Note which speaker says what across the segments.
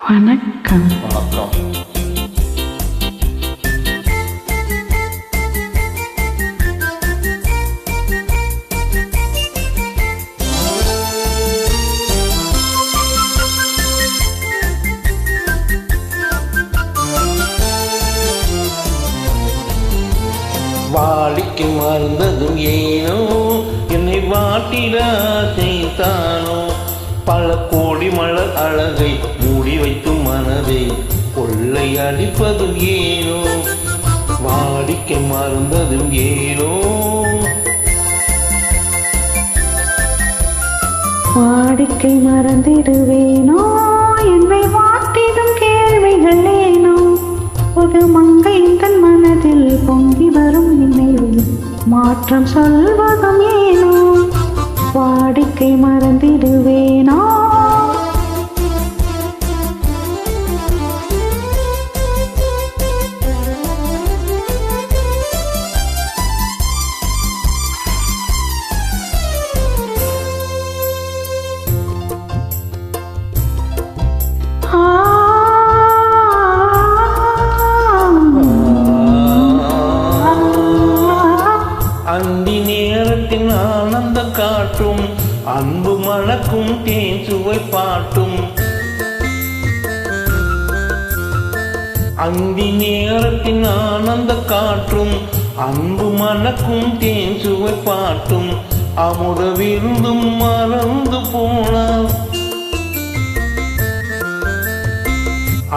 Speaker 1: வணக்கம்.
Speaker 2: வணக்கம். வாடிக்கு மறந்ததும் ஏனோ என்னை வாட்டிட செய்தானோ பல கோடி மலர் அழகை மூடி வைத்தும் மனதை கொள்ளை அடிப்பதும் ஏனோ வாடிக்கை மறந்ததும் ஏனோ
Speaker 1: வாடிக்கை மறந்திடுவேனோ என்னை வாட்டிடும் கேள்விகள் ஏனோ ஒரு மங்கை தன் மனதில் பொங்கி வரும் நினைவில் மாற்றம் சொல்வதும் ஏனோ வாடிக்கை மறந்திடுவேனோ
Speaker 2: அந்தி நேரத்தின் ஆனந்த காட்டும் அன்பு மணக்கும் தேன் சுவை பாட்டும் அந்தி நேரத்தின் ஆனந்த காட்டும் அன்பு மணக்கும் தேன் சுவை பாட்டும் அமுத விருந்தும் மறந்து போனார்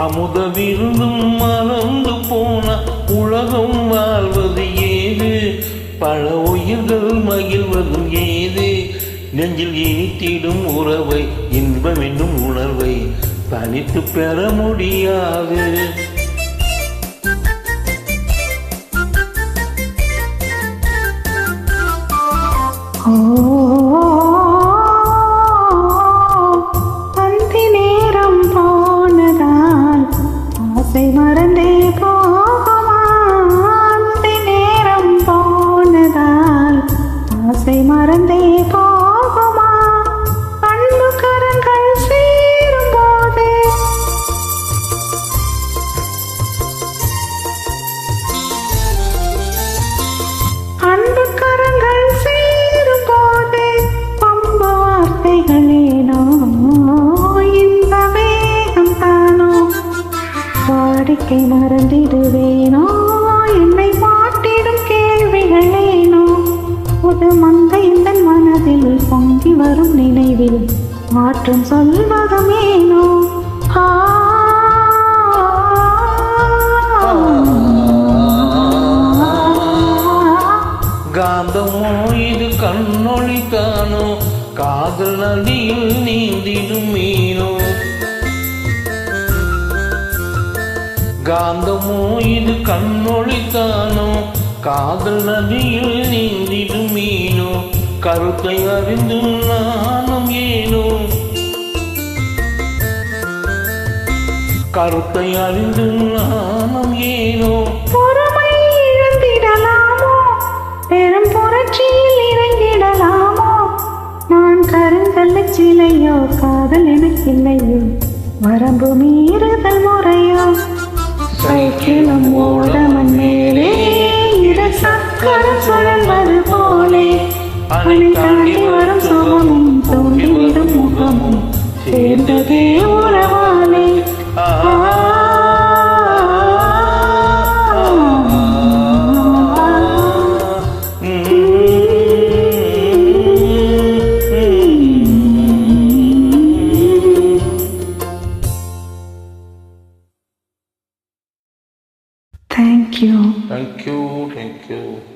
Speaker 2: அமுத விருந்தும் மறந்து போன உலகம் வாழ்வது ஏது பல உயிர்கள் மகிழ்வதும் ஏது நெஞ்சில் இனித்திடும் உறவை இன்பம் என்னும் உணர்வை தனித்து பெற முடியாது
Speaker 1: அந்தி நேரம் போனதால் ஆசை மறந்தே போகுமா அந்தி நேரம் போனதால் ஆசை மறந்தே போகுமா அன்பு கரங்கள் சேரும் போது அன்பு கரங்கள் சேரும் போது பம்பு வார்த்தைகளேனோ இந்த வேகம் தானோ வாடிக்கை மறந்திடுவேனோ என்னை மாட்டிடும் கேள்விகளேனோ புது மங்கை இந்த மனதில் பொங்கி வரும் நினைவில் மாற்றம் சொல்வதும் ஏனோ
Speaker 2: காந்தமோ இது கண்ணொளி தானோ காதல் நதியில் நீந்திடும் மீனோ காந்தமோ இது கண்ணொளி தானோ காதல் நதியில் நீந்திடும் மீனோ கருத்தை அறிந்தும் நானும் ஏனோ கருத்தை அறிந்தும் நானும் ஏனோ
Speaker 1: பொறுமை இழந்திடலாமோ பெரும் புரட்சியில் இறங்கிடலாமோ நான் கருங்கல்ல சிலையோ காதல் எனக்கில்லையோ வரம்பு மீறுதல் முறையோ சைக்கிளும் ஓடமன் மேலே சக்கர சுழல்வது போலே அணை தாண்டி வரும் சுகமும் தோன்றிவிடும் முகமும் சேர்ந்ததே உறவாலே Thank you.
Speaker 2: Thank you.